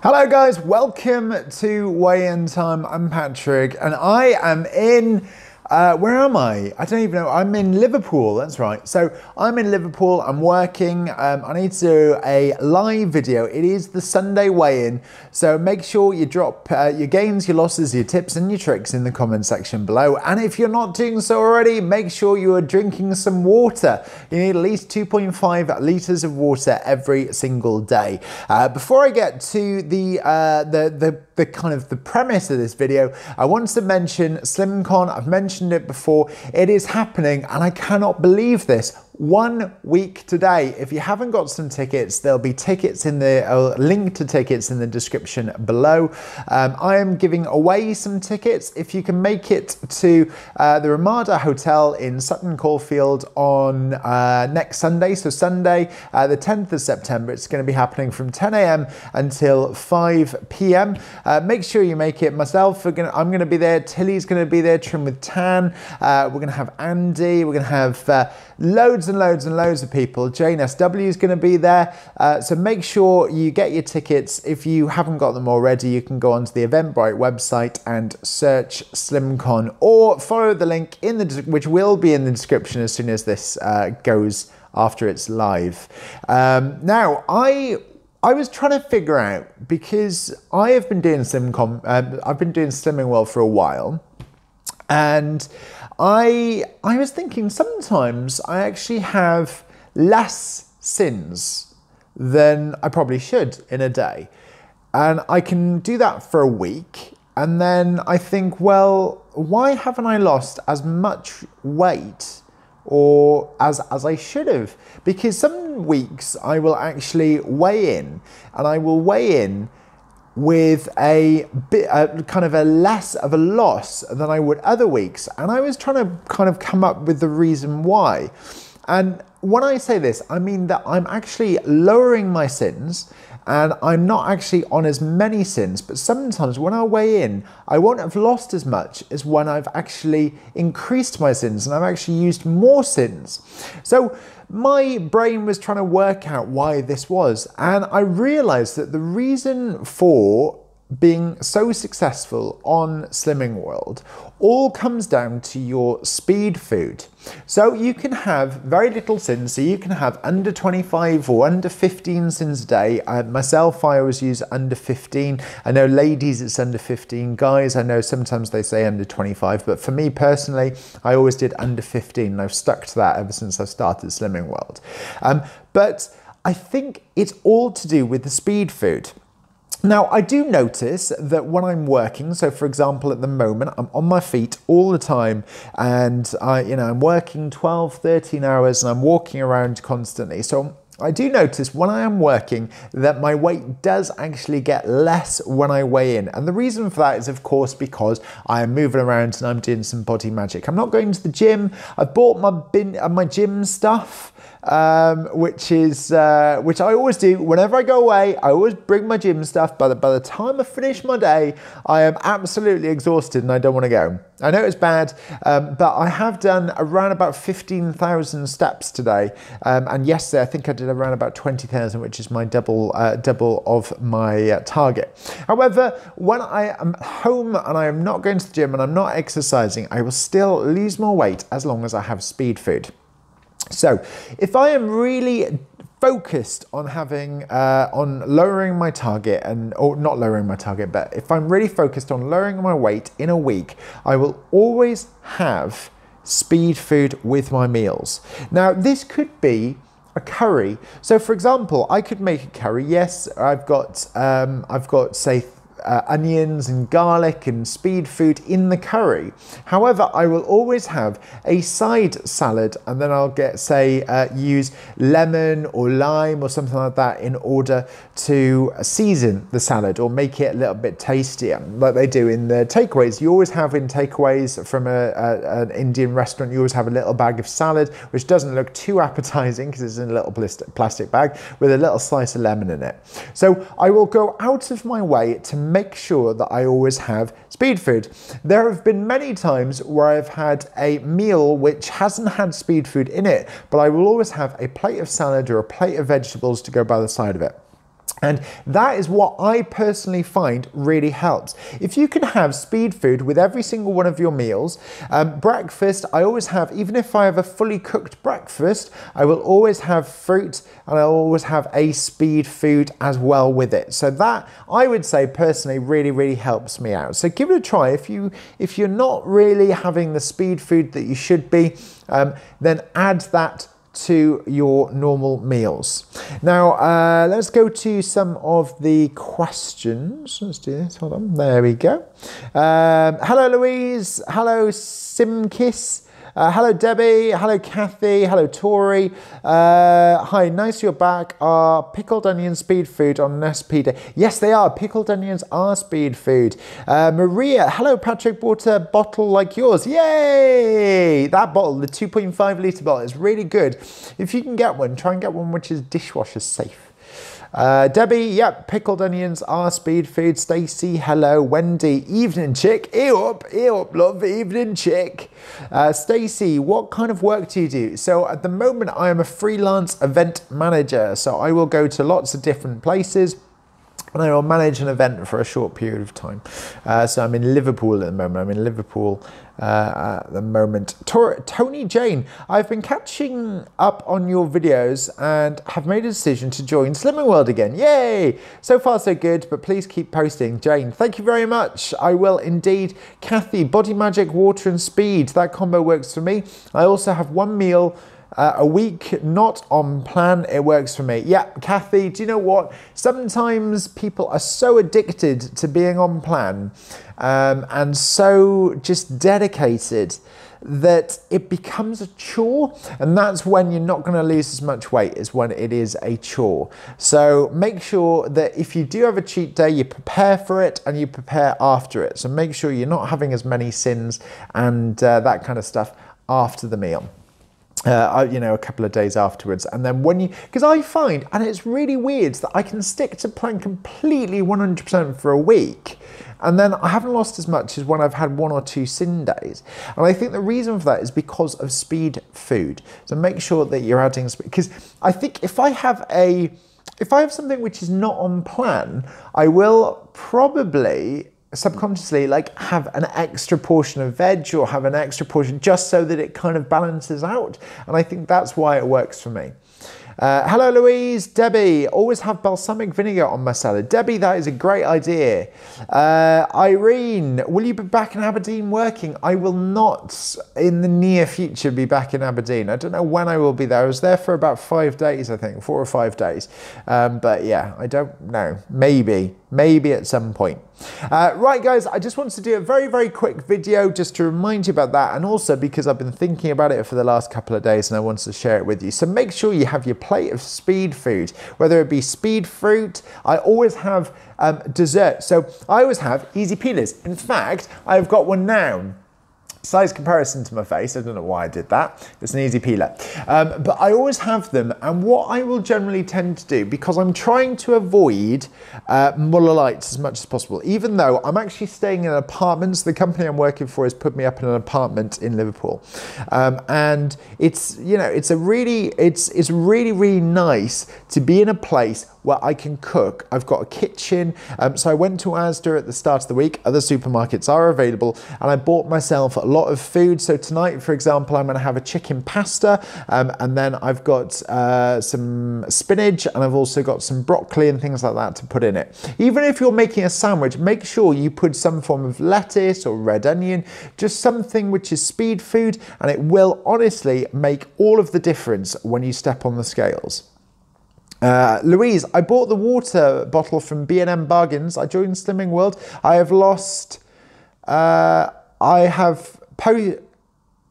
Hello guys, welcome to Weigh In Time. I'm Patrick and I am in, where am I? I don't even know. I'm in Liverpool, that's right. So I'm in Liverpool, I'm working. I need to do a live video. It is the Sunday weigh-in. So make sure you drop your gains, your losses, your tips and your tricks in the comment section below. And if you're not doing so already, make sure you are drinking some water. You need at least 2.5 litres of water every single day. Before I get to the kind of the premise of this video, I want to mention SlimCon. I've mentioned it before. It is happening and I cannot believe this. 1 week today. If you haven't got some tickets, there'll be tickets in the link to tickets in the description below. I am giving away some tickets. If you can make it to the Ramada Hotel in Sutton Coldfield on next Sunday, so Sunday the 10th of September, it's going to be happening from 10 a.m. until 5 p.m. Make sure you make it. Myself, I'm going to be there. Tilly's going to be there. Trim with Tan. We're going to have Andy. We're going to have loads and loads of people. Jane SW is going to be there. So make sure you get your tickets. If you haven't got them already, you can go onto the Eventbrite website and search SlimCon or follow the link in the which will be in the description as soon as this goes after it's live. Now, I was trying to figure out, because I have been doing SlimCon, I've been doing Slimming World for a while, and I was thinking sometimes I actually have less sins than I probably should in a day. And I can do that for a week. And then I think, well, why haven't I lost as much weight or as I should have? Because some weeks I will actually weigh in, and I will weigh in with a bit kind of a less of a loss than I would other weeks. And I was trying to kind of come up with the reason why. And when I say this, I mean that I'm actually lowering my sins and I'm not actually on as many sins, but sometimes when I weigh in, I won't have lost as much as when I've actually increased my sins and I've actually used more sins. So my brain was trying to work out why this was, and I realized that the reason for being so successful on Slimming World all comes down to your speed food. So you can have very little sins, so you can have under 25 or under 15 sins a day. Myself, I always use under 15. I know ladies it's under 15. Guys, I know sometimes they say under 25, but for me personally, I always did under 15 and I've stuck to that ever since I started Slimming World. But I think it's all to do with the speed food. Now, I do notice that when I'm working, so for example, at the moment, I'm on my feet all the time and I'm working 12, 13 hours and I'm walking around constantly. So I do notice when I am working that my weight does actually get less when I weigh in. And the reason for that is, of course, because I am moving around and I'm doing some body magic. I'm not going to the gym. I've bought my gym stuff, which I always do. Whenever I go away, I always bring my gym stuff. But by the time I finish my day, I am absolutely exhausted and I don't want to go. I know it's bad, but I have done around about 15,000 steps today. And yesterday, I think I did around about 20,000, which is my double of my target. However, when I am home and I am not going to the gym and I'm not exercising, I will still lose more weight as long as I have speed food. So if I am really focused on having on lowering my target, or not lowering my target, but if I'm really focused on lowering my weight in a week, I will always have speed food with my meals. Now this could be a curry. So for example, I could make a curry. Yes, I've got say onions and garlic and speed food in the curry. However, I will always have a side salad, and then I'll get, say, use lemon or lime or something like that in order to season the salad or make it a little bit tastier, like they do in the takeaways. You always have in takeaways from an Indian restaurant, you always have a little bag of salad, which doesn't look too appetizing because it's in a little plastic bag with a little slice of lemon in it. So I will go out of my way to make sure that I always have speed food. There have been many times where I've had a meal which hasn't had speed food in it, but I will always have a plate of salad or a plate of vegetables to go by the side of it. And that is what I personally find really helps. If you can have speed food with every single one of your meals, breakfast, I always have, even if I have a fully cooked breakfast, I will always have fruit and I'll always have a speed food as well with it. So that, I would say personally, really, really helps me out. So give it a try. If you're not really having the speed food that you should be, then add that to your normal meals. Now, let's go to some of the questions. Let's do this, hold on, there we go. Hello Louise, hello Simkiss. Hello Debbie, hello Kathy, hello Tori. Hi, nice you're back. Are pickled onions speed food on an SP day? Yes, they are. Pickled onions are speed food. Maria, hello Patrick, bought a bottle like yours. Yay! That bottle, the 2.5 litre bottle, is really good. If you can get one, try and get one which is dishwasher safe. Debbie, yep, pickled onions are speed food. Stacy, hello. Wendy, evening chick. Ew up, love, evening chick. Stacy, what kind of work do you do? So at the moment, I am a freelance event manager. So I will go to lots of different places and I will manage an event for a short period of time. So I'm in Liverpool at the moment. I'm in Liverpool at the moment. Tony Jane, I've been catching up on your videos and have made a decision to join Slimming World again. Yay! So far so good, but please keep posting. Jane, thank you very much. I will indeed. Kathy, Body Magic, water and speed. That combo works for me. I also have one meal a week, not on plan. It works for me. Yeah, Kathy, do you know what? Sometimes people are so addicted to being on plan and so just dedicated that it becomes a chore, and that's when you're not going to lose as much weight as when it is a chore. So make sure that if you do have a cheat day, you prepare for it and you prepare after it. So make sure you're not having as many sins and that kind of stuff after the meal. You know, a couple of days afterwards. And then when you, because I find, and it's really weird, that I can stick to plan completely 100% for a week, and then I haven't lost as much as when I've had 1 or 2 sin days. And I think the reason for that is because of speed food. So make sure that you're adding, because I think if I have something which is not on plan, I will probably subconsciously like have an extra portion of veg or have an extra portion just so that it kind of balances out. And I think that's why it works for me. Hello Louise, Debbie, always have balsamic vinegar on my salad. Debbie, that is a great idea. Irene, will you be back in Aberdeen working? I will not in the near future be back in Aberdeen. I don't know when I will be there. I was there for about 5 days, I think, 4 or 5 days. But yeah, I don't know. Maybe at some point. Right guys, I just wanted to do a very, very quick video just to remind you about that, and also because I've been thinking about it for the last couple of days and I wanted to share it with you. So make sure you have your plate of speed food, whether it be speed fruit. I always have dessert. So I always have easy peelers. In fact, I've got one now. Size comparison to my face, I don't know why I did that. It's an easy peeler. But I always have them, and what I will generally tend to do, because I'm trying to avoid Muller lights as much as possible, even though I'm actually staying in an apartment. So the company I'm working for has put me up in an apartment in Liverpool. And it's, you know, it's really, really nice to be in a place where I can cook. I've got a kitchen. So I went to Asda at the start of the week. Other supermarkets are available, and I bought myself a lot of food. So tonight, for example, I'm going to have a chicken pasta, and then I've got some spinach, and I've also got some broccoli and things like that to put in it. Even if you're making a sandwich, make sure you put some form of lettuce or red onion, just something which is speed food, and it will honestly make all of the difference when you step on the scales. Louise, I bought the water bottle from B&M Bargains. I joined Slimming World. I have lost, I've joined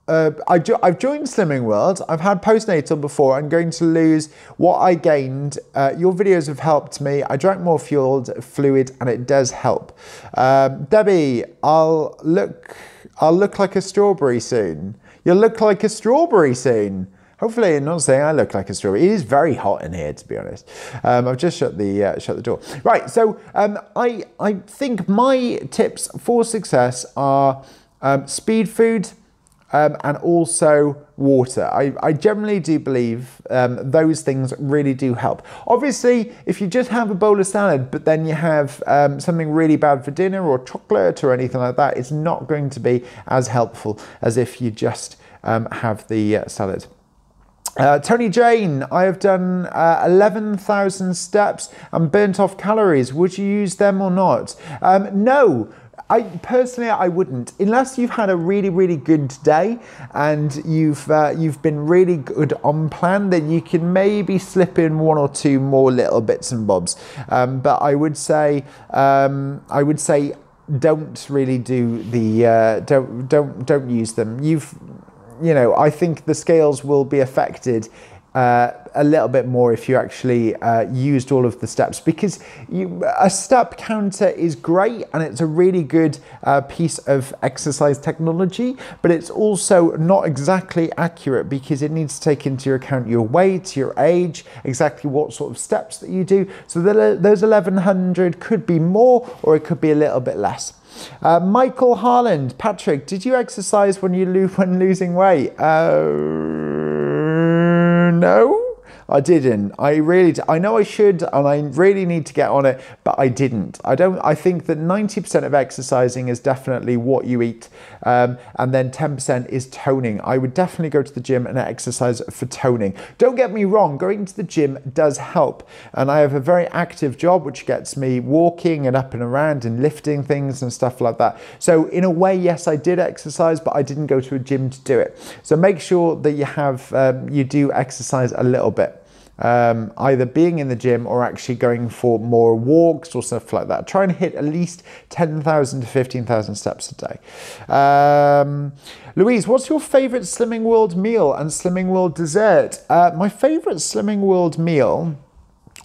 Slimming World. I've had postnatal before. I'm going to lose what I gained. Your videos have helped me. I drank more fluid and it does help. Debbie, I'll look like a strawberry soon. You'll look like a strawberry soon. Hopefully, you're not saying I look like a strawberry. It is very hot in here, to be honest. I've just shut the door. Right, so I think my tips for success are speed food, and also water. I generally do believe those things really do help. Obviously, if you just have a bowl of salad, but then you have something really bad for dinner or chocolate or anything like that, it's not going to be as helpful as if you just have the salad. Tony Jane, I have done 11,000 steps and burnt off calories. Would you use them or not? No. I wouldn't, unless you've had a really, really good day and you've been really good on plan. Then you can maybe slip in one or two more little bits and bobs. But I would say don't really do the don't use them. I think the scales will be affected a little bit more if you actually used all of the steps, because a step counter is great and it's a really good piece of exercise technology, but it's also not exactly accurate because it needs to take into account your weight, your age, exactly what sort of steps that you do. So those 1100 could be more or it could be a little bit less. Michael Harland, Patrick, did you exercise when losing weight? No, I didn't. I know I should, and I really need to get on it, but I didn't. I think that 90% of exercising is definitely what you eat, and then 10% is toning. I would definitely go to the gym and exercise for toning. Don't get me wrong, going to the gym does help, and I have a very active job which gets me walking and up and around and lifting things and stuff like that. So in a way, yes, I did exercise, but I didn't go to a gym to do it. So make sure that you do exercise a little bit. Either being in the gym or actually going for more walks or stuff like that. Try and hit at least 10,000 to 15,000 steps a day. Louise, what's your favourite Slimming World meal and Slimming World dessert? My favourite Slimming World meal...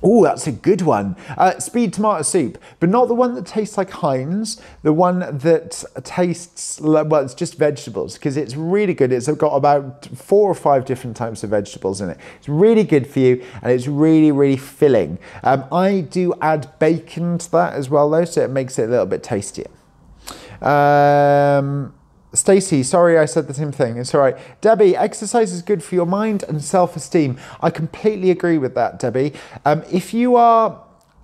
Oh, that's a good one. Speed tomato soup, but not the one that tastes like Heinz, the one that tastes, well, it's just vegetables, because it's really good. It's got about 4 or 5 different types of vegetables in it. It's really good for you, and it's really, really filling. I do add bacon to that as well, though, so it makes it a little bit tastier. Stacey, sorry I said the same thing. It's all right. Debbie, exercise is good for your mind and self-esteem. I completely agree with that, Debbie.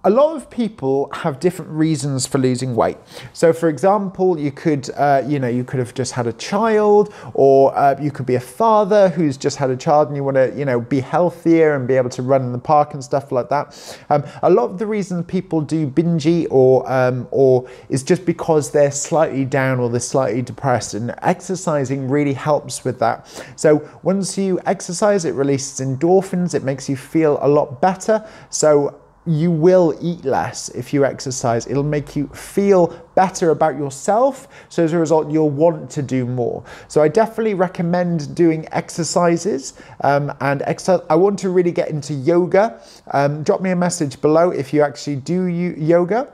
A lot of people have different reasons for losing weight. So, for example, you could have just had a child, or you could be a father who's just had a child and you want to, be healthier and be able to run in the park and stuff like that. A lot of the reason people do binge eat or is just because they're slightly down or they're slightly depressed, and exercising really helps with that. So once you exercise, it releases endorphins. It makes you feel a lot better. So you will eat less if you exercise. It'll make you feel better about yourself. So as a result, you'll want to do more. So I definitely recommend doing exercises and exercise. I want to really get into yoga. Drop me a message below if you actually do yoga.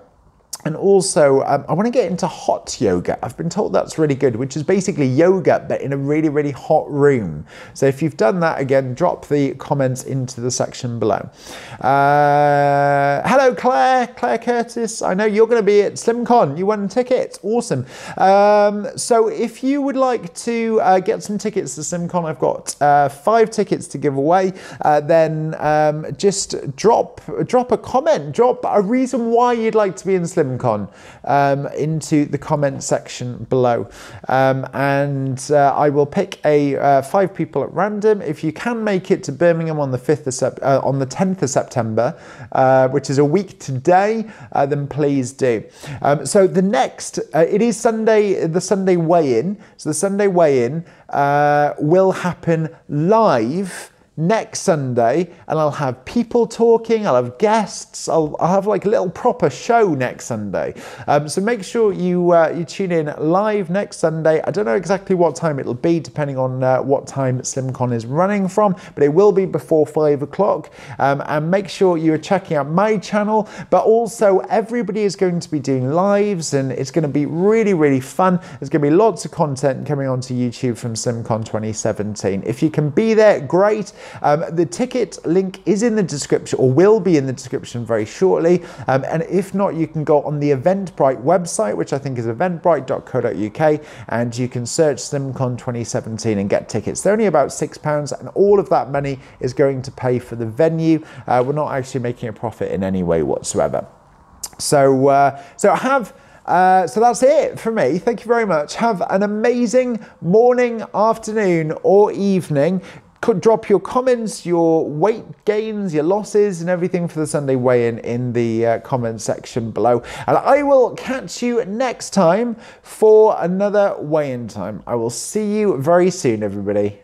And also, I want to get into hot yoga. I've been told that's really good, which is basically yoga, but in a really, really hot room. So if you've done that, again, drop the comments into the section below. Hello, Claire Curtis. I know you're going to be at SlimCon. You won tickets. Awesome. So if you would like to get some tickets to SlimCon, I've got 5 tickets to give away. Then just drop a comment, drop a reason why you'd like to be in SlimCon into the comment section below, and I will pick 5 people at random. If you can make it to Birmingham on the 10th of September, which is a week today, then please do. So the next, it is Sunday, the Sunday weigh-in. So the Sunday weigh-in will happen live next Sunday, and I'll have people talking, I'll have guests, I'll have like a little proper show next Sunday. So make sure you tune in live next Sunday. I don't know exactly what time it'll be, depending on what time SlimCon is running from, but it will be before 5 o'clock. And make sure you are checking out my channel, but also everybody is going to be doing lives, and it's going to be really, really fun. There's going to be lots of content coming onto YouTube from SlimCon 2017. If you can be there, great. The ticket link is in the description, or will be in the description very shortly. And if not, you can go on the Eventbrite website, which I think is eventbrite.co.uk, and you can search SimCon 2017 and get tickets. They're only about £6, and all of that money is going to pay for the venue. We're not actually making a profit in any way whatsoever. So that's it for me. Thank you very much. Have an amazing morning, afternoon, or evening. Could drop your comments, your weight gains, your losses, and everything for the Sunday weigh-in in the comment section below. And I will catch you next time for another weigh-in time. I will see you very soon, everybody.